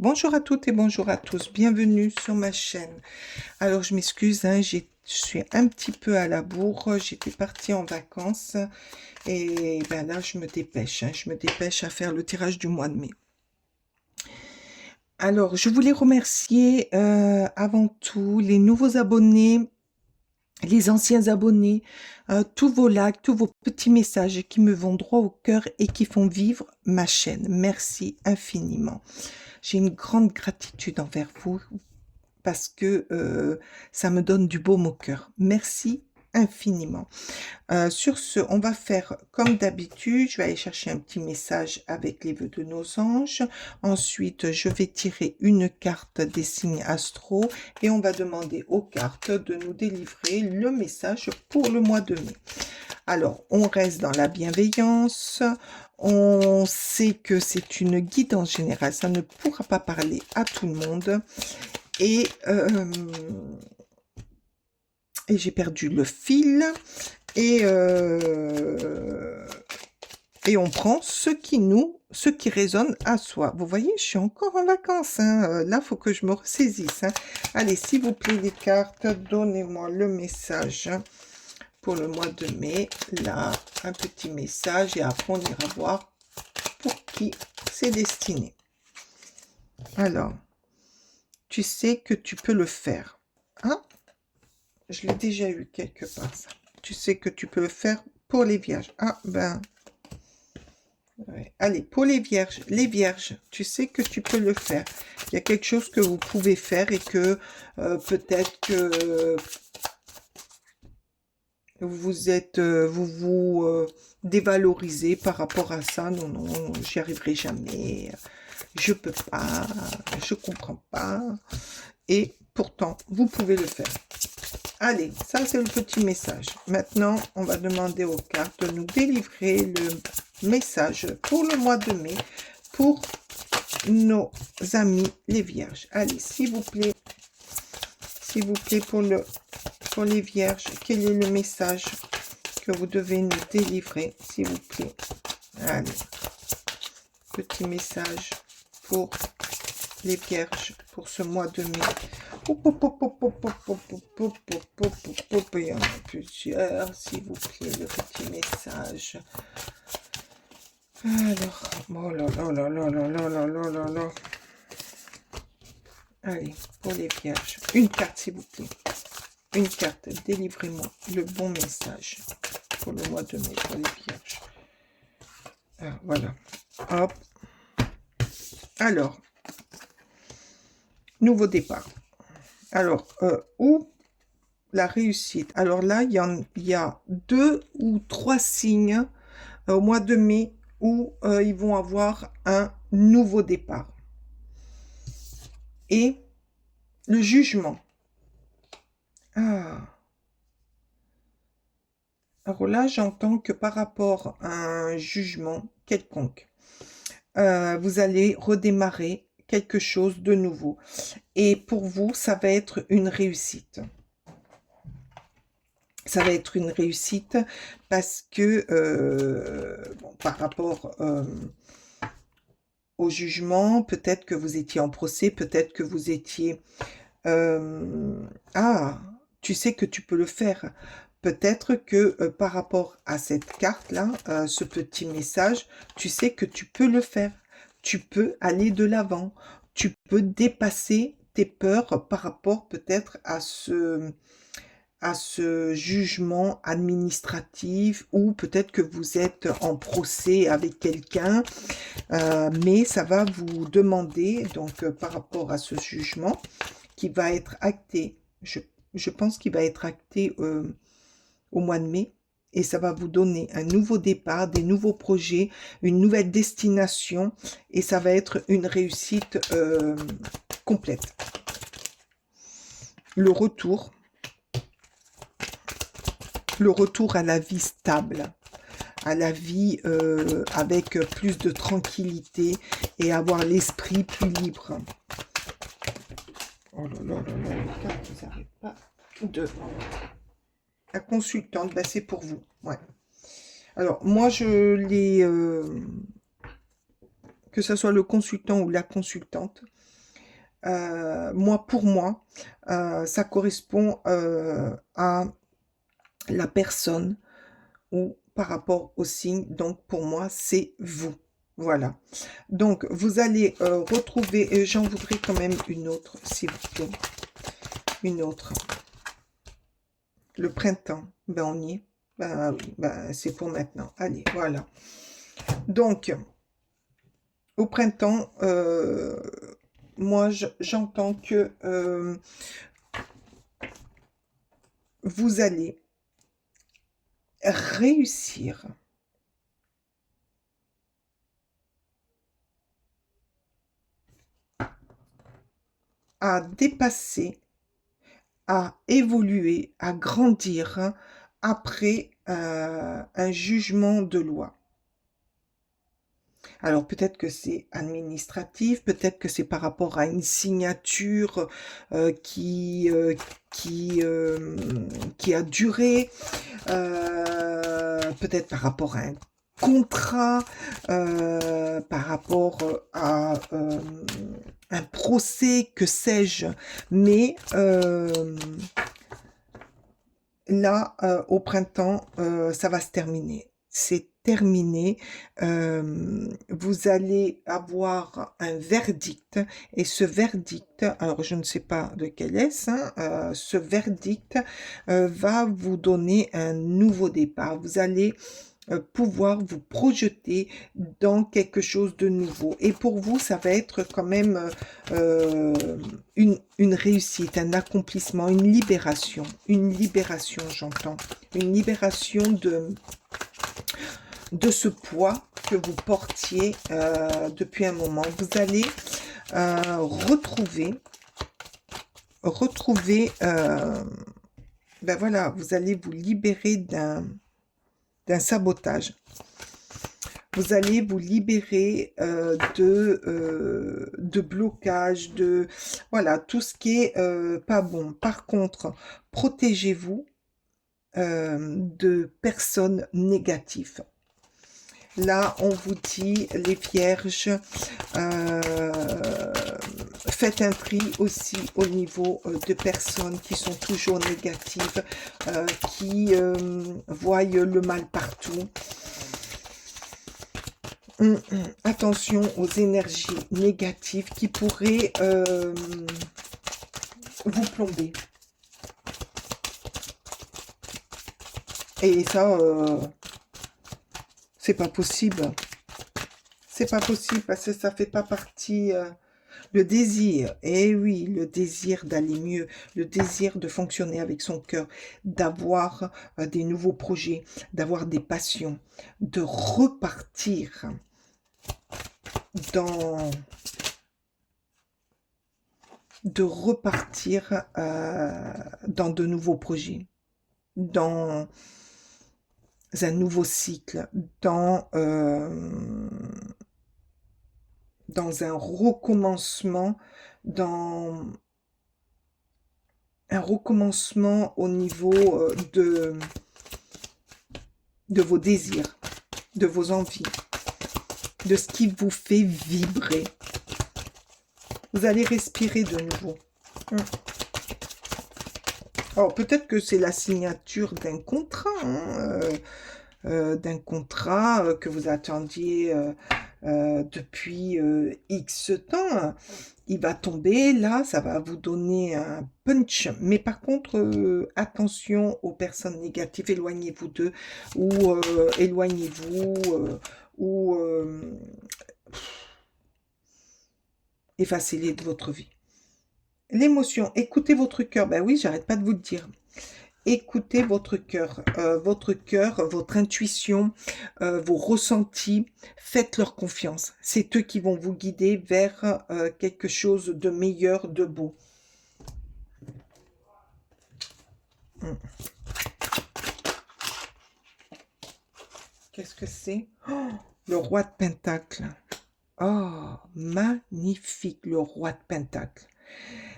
Bonjour à toutes et bonjour à tous, bienvenue sur ma chaîne. Alors je m'excuse, hein, je suis un petit peu à la bourre, j'étais partie en vacances et ben là je me dépêche, je me dépêche à faire le tirage du mois de mai. Alors je voulais remercier avant tout les nouveaux abonnés, les anciens abonnés, tous vos likes, tous vos petits messages qui me vont droit au cœur et qui font vivre ma chaîne. Merci infiniment. J'ai une grande gratitude envers vous parce que ça me donne du baume au cœur. Merci infiniment. Sur ce, on va faire comme d'habitude. Je vais aller chercher un petit message avec les vœux de nos anges. Ensuite, je vais tirer une carte des signes astro et on va demander aux cartes de nous délivrer le message pour le mois de mai. Alors, on reste dans la bienveillance. On sait que c'est une guidance générale. Ça ne pourra pas parler à tout le monde. Et j'ai perdu le fil. Et on prend ce qui résonne à soi. Vous voyez, je suis encore en vacances. Hein. Là, il faut que je me ressaisisse. Hein. Allez, s'il vous plaît, les cartes, donnez-moi le message pour le mois de mai. Là, un petit message. Et après, on ira voir pour qui c'est destiné. Alors, tu sais que tu peux le faire. Hein? Je l'ai déjà eu quelque part, ça. Tu sais que tu peux le faire pour les vierges. Ah, ben... Ouais. Allez, pour les vierges, tu sais que tu peux le faire. Il y a quelque chose que vous pouvez faire et que peut-être que vous vous dévalorisez par rapport à ça. Non, non, j'y arriverai jamais. Je peux pas, je comprends pas. Et pourtant, vous pouvez le faire. Allez, ça c'est le petit message. Maintenant, on va demander aux cartes de nous délivrer le message pour le mois de mai pour nos amis les vierges. Allez, s'il vous plaît, pour les vierges, quel est le message que vous devez nous délivrer, s'il vous plaît. Allez, petit message pour les vierges pour ce mois de mai. Il y en a plusieurs, s'il vous plaît, le petit message. Alors, oh là là là là là là là là là là. Allez, pour les vierges, une carte, s'il vous plaît. Une carte, délivrez-moi le bon message pour le mois de mai, pour les vierges. Ah, voilà. Hop. Alors, nouveau départ. Alors, où la réussite. Alors là, il y a 2 ou 3 signes au mois de mai où ils vont avoir un nouveau départ. Et le jugement. Ah. Alors là, j'entends que par rapport à un jugement quelconque, vous allez redémarrer quelque chose de nouveau. Et pour vous, ça va être une réussite. Ça va être une réussite parce que, bon, par rapport au jugement, peut-être que vous étiez en procès, peut-être que vous étiez... ah, tu sais que tu peux le faire. Peut-être que par rapport à cette carte-là, ce petit message, tu sais que tu peux le faire. Tu peux aller de l'avant. Tu peux dépasser tes peurs par rapport peut-être à ce jugement administratif ou peut-être que vous êtes en procès avec quelqu'un, mais ça va vous demander, donc par rapport à ce jugement, qui va être acté, je pense qu'il va être acté au mois de mai, et ça va vous donner un nouveau départ, des nouveaux projets, une nouvelle destination, et ça va être une réussite complète. Le retour à la vie stable, à la vie avec plus de tranquillité et avoir l'esprit plus libre. Oh là là là là, les cartes, vous n'arrêtez pas de... La consultante, bah c'est pour vous. Ouais. Alors, moi, je l'ai que ce soit le consultant ou la consultante. Moi, pour moi, ça correspond à la personne ou par rapport au signe. Donc, pour moi, c'est vous. Voilà. Donc, vous allez retrouver, et j'en voudrais quand même une autre, s'il vous plaît. Une autre. Le printemps. Ben, on y est. Ben, oui, ben, c'est pour maintenant. Allez, voilà. Donc, au printemps, moi, j'entends que vous allez réussir à dépasser, à évoluer, à grandir après un jugement de loi. Alors peut-être que c'est administratif, peut-être que c'est par rapport à une signature qui a duré, peut-être par rapport à un contrat, par rapport à un procès, que sais-je. Mais là, au printemps, ça va se terminer. C'est terminé. Vous allez avoir un verdict. Et ce verdict, alors je ne sais pas de quel est-ce, hein, ce verdict va vous donner un nouveau départ. Vous allez pouvoir vous projeter dans quelque chose de nouveau. Et pour vous, ça va être quand même euh, une réussite, un accomplissement, une libération, j'entends, une libération de ce poids que vous portiez depuis un moment. Vous allez retrouver, ben voilà, vous allez vous libérer d'un sabotage. Vous allez vous libérer de blocage, de voilà, tout ce qui est pas bon. Par contre, protégez-vous de personnes négatives. Là, on vous dit, les vierges, faites un tri aussi au niveau de personnes qui sont toujours négatives, qui voient le mal partout. Attention aux énergies négatives qui pourraient vous plomber. Et ça, c'est pas possible. C'est pas possible parce que ça fait pas partie... le désir, eh oui, le désir d'aller mieux, le désir de fonctionner avec son cœur, d'avoir des nouveaux projets, d'avoir des passions, de repartir dans de nouveaux projets, dans un nouveau cycle, dans un recommencement, dans un recommencement au niveau de vos désirs, de vos envies, de ce qui vous fait vibrer. Vous allez respirer de nouveau. Alors, peut-être que c'est la signature d'un contrat, hein, d'un contrat que vous attendiez depuis X temps. Il va tomber, là, ça va vous donner un punch. Mais par contre, attention aux personnes négatives, éloignez-vous d'eux, ou éloignez-vous, ou effacez-les de votre vie. L'émotion, écoutez votre cœur. Ben oui, j'arrête pas de vous le dire. Écoutez votre cœur, votre intuition, vos ressentis. Faites-leur confiance. C'est eux qui vont vous guider vers quelque chose de meilleur, de beau. Qu'est-ce que c'est? Oh, le roi de Pentacle. Oh, magnifique, le roi de Pentacle.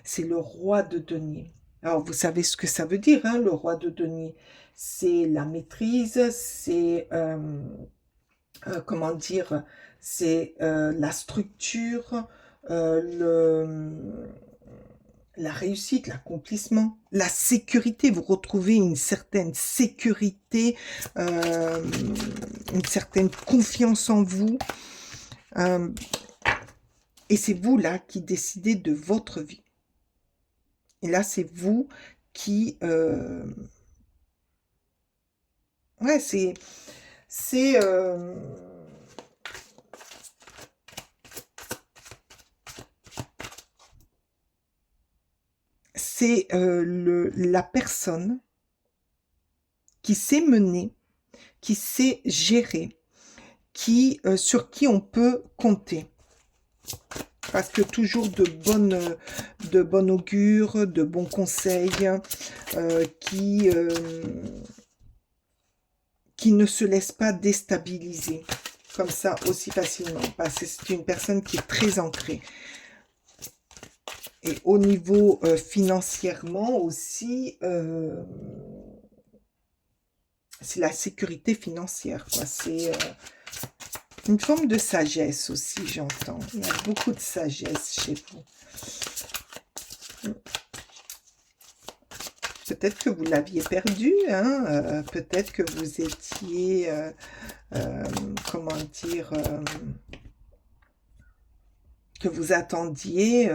C'est le roi de denier. Alors, vous savez ce que ça veut dire, hein, le roi de denier. C'est la maîtrise, c'est, comment dire, c'est la structure, le, la réussite, l'accomplissement, la sécurité. Vous retrouvez une certaine sécurité, une certaine confiance en vous. Et c'est vous là qui décidez de votre vie. Et là, c'est vous qui... ouais, c'est... C'est... c'est la personne qui sait mener, qui sait gérer, sur qui on peut compter. Parce que toujours de bonnes augure, de bons conseils, qui ne se laisse pas déstabiliser comme ça aussi facilement. Parce que c'est une personne qui est très ancrée. Et au niveau financièrement aussi, c'est la sécurité financière, quoi. C'est une forme de sagesse aussi, j'entends. Il y a beaucoup de sagesse chez vous. Peut-être que vous l'aviez perdu, hein, peut-être que vous étiez, comment dire, que vous attendiez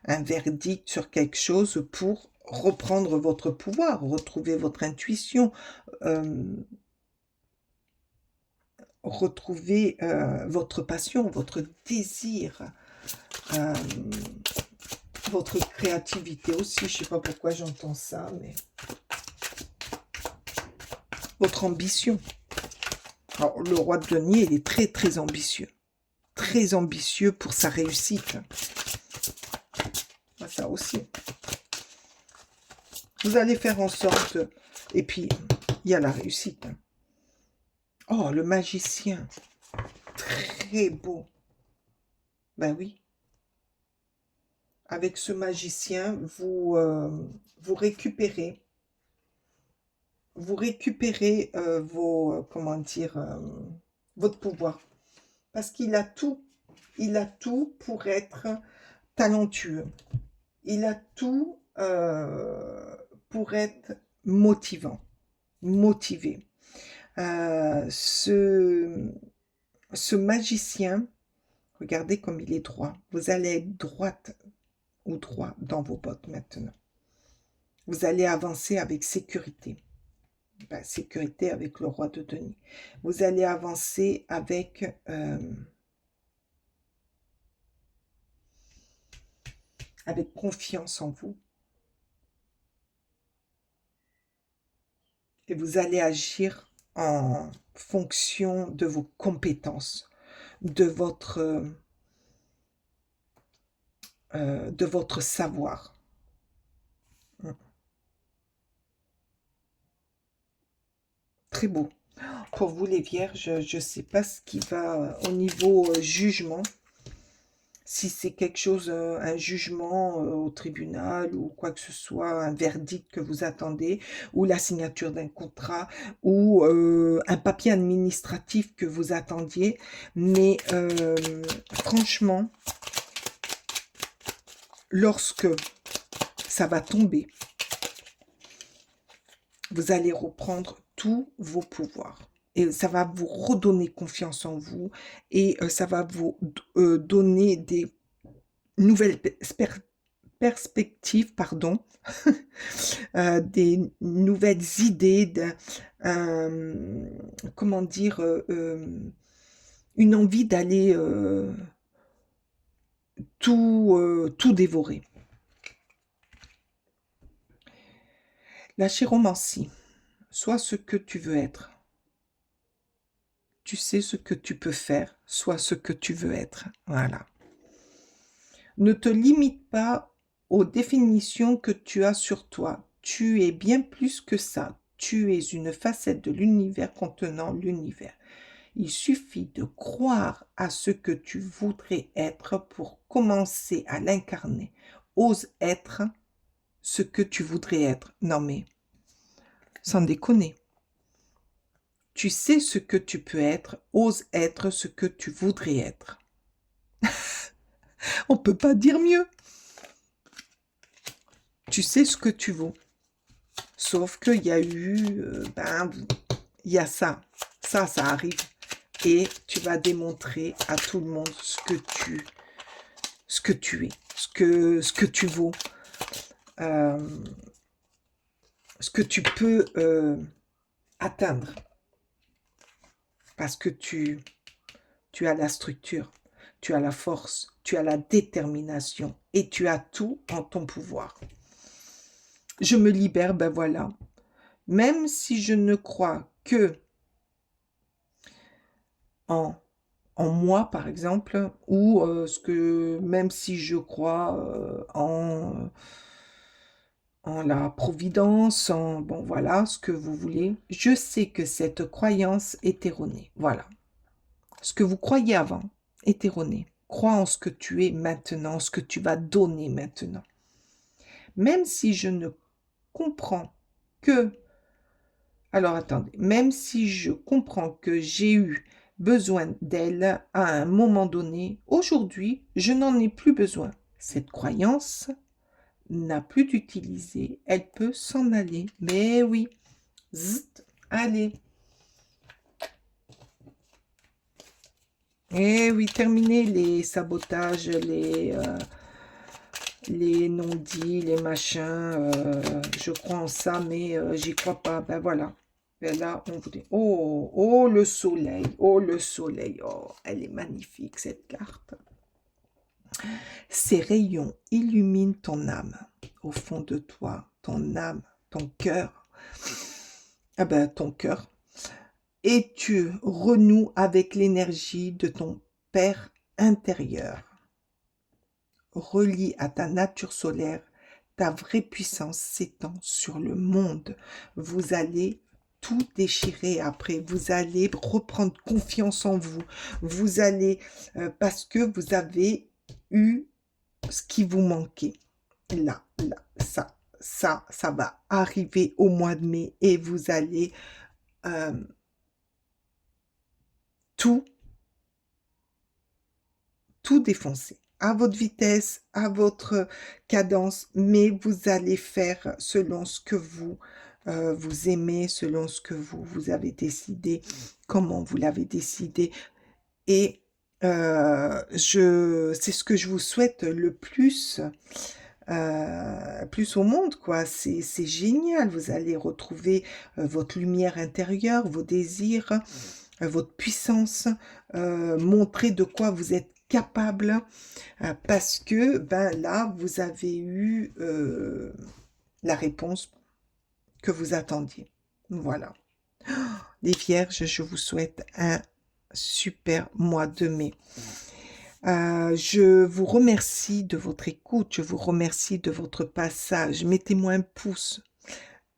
un verdict sur quelque chose pour reprendre votre pouvoir, retrouver votre intuition, retrouver votre passion, votre désir, votre créativité aussi. Je ne sais pas pourquoi j'entends ça, mais votre ambition. Alors, le roi de denier, il est très très ambitieux. Très ambitieux pour sa réussite. Ça aussi. Vous allez faire en sorte... Et puis, il y a la réussite. Oh, le magicien. Très beau. Ben oui. Avec ce magicien, vous récupérez comment dire, votre pouvoir. Parce qu'il a tout. Il a tout pour être talentueux. Il a tout pour être motivant, motivé. Ce magicien, regardez comme il est droit. Vous allez être droite ou droit dans vos bottes maintenant. Vous allez avancer avec sécurité. Ben, sécurité avec le roi de denier. Vous allez avancer avec confiance en vous. Et vous allez agir en fonction de vos compétences, de votre savoir. Très beau. Pour vous les vierges, je ne sais pas ce qui va au niveau jugement. Si c'est quelque chose, un jugement au tribunal ou quoi que ce soit, un verdict que vous attendez, ou la signature d'un contrat, ou un papier administratif que vous attendiez. Mais franchement, lorsque ça va tomber, vous allez reprendre tous vos pouvoirs. Et ça va vous redonner confiance en vous et ça va vous donner des nouvelles perspectives, pardon, des nouvelles idées, comment dire, une envie d'aller tout dévorer. La chiromancie, sois ce que tu veux être. Tu sais ce que tu peux faire, sois ce que tu veux être. Voilà. Ne te limite pas aux définitions que tu as sur toi. Tu es bien plus que ça. Tu es une facette de l'univers contenant l'univers. Il suffit de croire à ce que tu voudrais être pour commencer à l'incarner. Ose être ce que tu voudrais être. Non mais, sans déconner. Tu sais ce que tu peux être, ose être ce que tu voudrais être. On peut pas dire mieux. Tu sais ce que tu vaux. Sauf qu'il y a eu, il y a ça. Ça arrive. Et tu vas démontrer à tout le monde ce que tu es, ce que tu vaux, ce que tu peux atteindre. Parce que tu as la structure, tu as la force, tu as la détermination et tu as tout en ton pouvoir. Je me libère, ben voilà. Même si je ne crois que en moi, par exemple, ou même si je crois en la providence, bon voilà, ce que vous voulez, je sais que cette croyance est erronée. Voilà. Ce que vous croyez avant est erroné. Crois en ce que tu es maintenant, ce que tu vas donner maintenant. Même si je ne comprends que... Alors attendez, même si je comprends que j'ai eu besoin d'elle à un moment donné, aujourd'hui, je n'en ai plus besoin. Cette croyance n'a plus d'utilité, elle peut s'en aller. Mais oui, zzt, allez. Eh oui, terminez les sabotages, les non-dits, les machins. Je crois en ça, mais j'y crois pas. Ben voilà. Ben là, on vous dit, oh, le soleil, oh, le soleil, oh, elle est magnifique, cette carte. Ces rayons illuminent ton âme, au fond de toi, ton âme, ton cœur. Ah ben, ton cœur. Et tu renoues avec l'énergie de ton Père intérieur. Relié à ta nature solaire, ta vraie puissance s'étend sur le monde. Vous allez tout déchirer après. Vous allez reprendre confiance en vous. Vous allez, parce que vous avez eu ce qui vous manquait. Là, ça va arriver au mois de mai et vous allez tout défoncer à votre vitesse, à votre cadence, mais vous allez faire selon ce que vous vous aimez, selon ce que vous avez décidé, comment vous l'avez décidé. Et c'est ce que je vous souhaite le plus, plus au monde, quoi. C'est génial. Vous allez retrouver votre lumière intérieure, vos désirs, votre puissance, montrer de quoi vous êtes capable, parce que là, vous avez eu la réponse que vous attendiez. Voilà. Les Vierges, je vous souhaite un super mois de mai. Je vous remercie de votre écoute, je vous remercie de votre passage. Mettez-moi un pouce,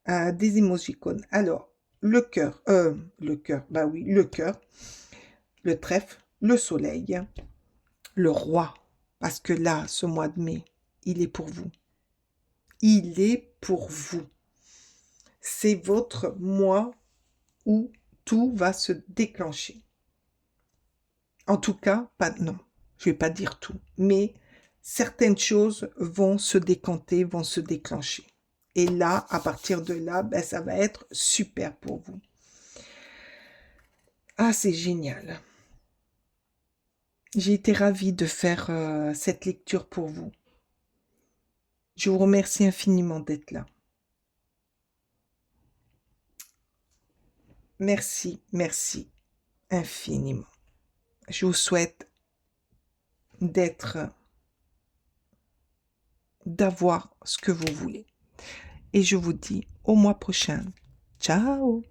des émojicônes. Alors, le cœur, bah oui, le cœur, le trèfle, le soleil, le roi, parce que là, ce mois de mai, il est pour vous. Il est pour vous. C'est votre mois où tout va se déclencher. En tout cas, non, je ne vais pas dire tout, mais certaines choses vont se décanter, vont se déclencher. Et là, à partir de là, ça va être super pour vous. Ah, c'est génial. J'ai été ravie de faire cette lecture pour vous. Je vous remercie infiniment d'être là. Merci, merci infiniment. Je vous souhaite d'avoir ce que vous voulez. Et je vous dis au mois prochain. Ciao!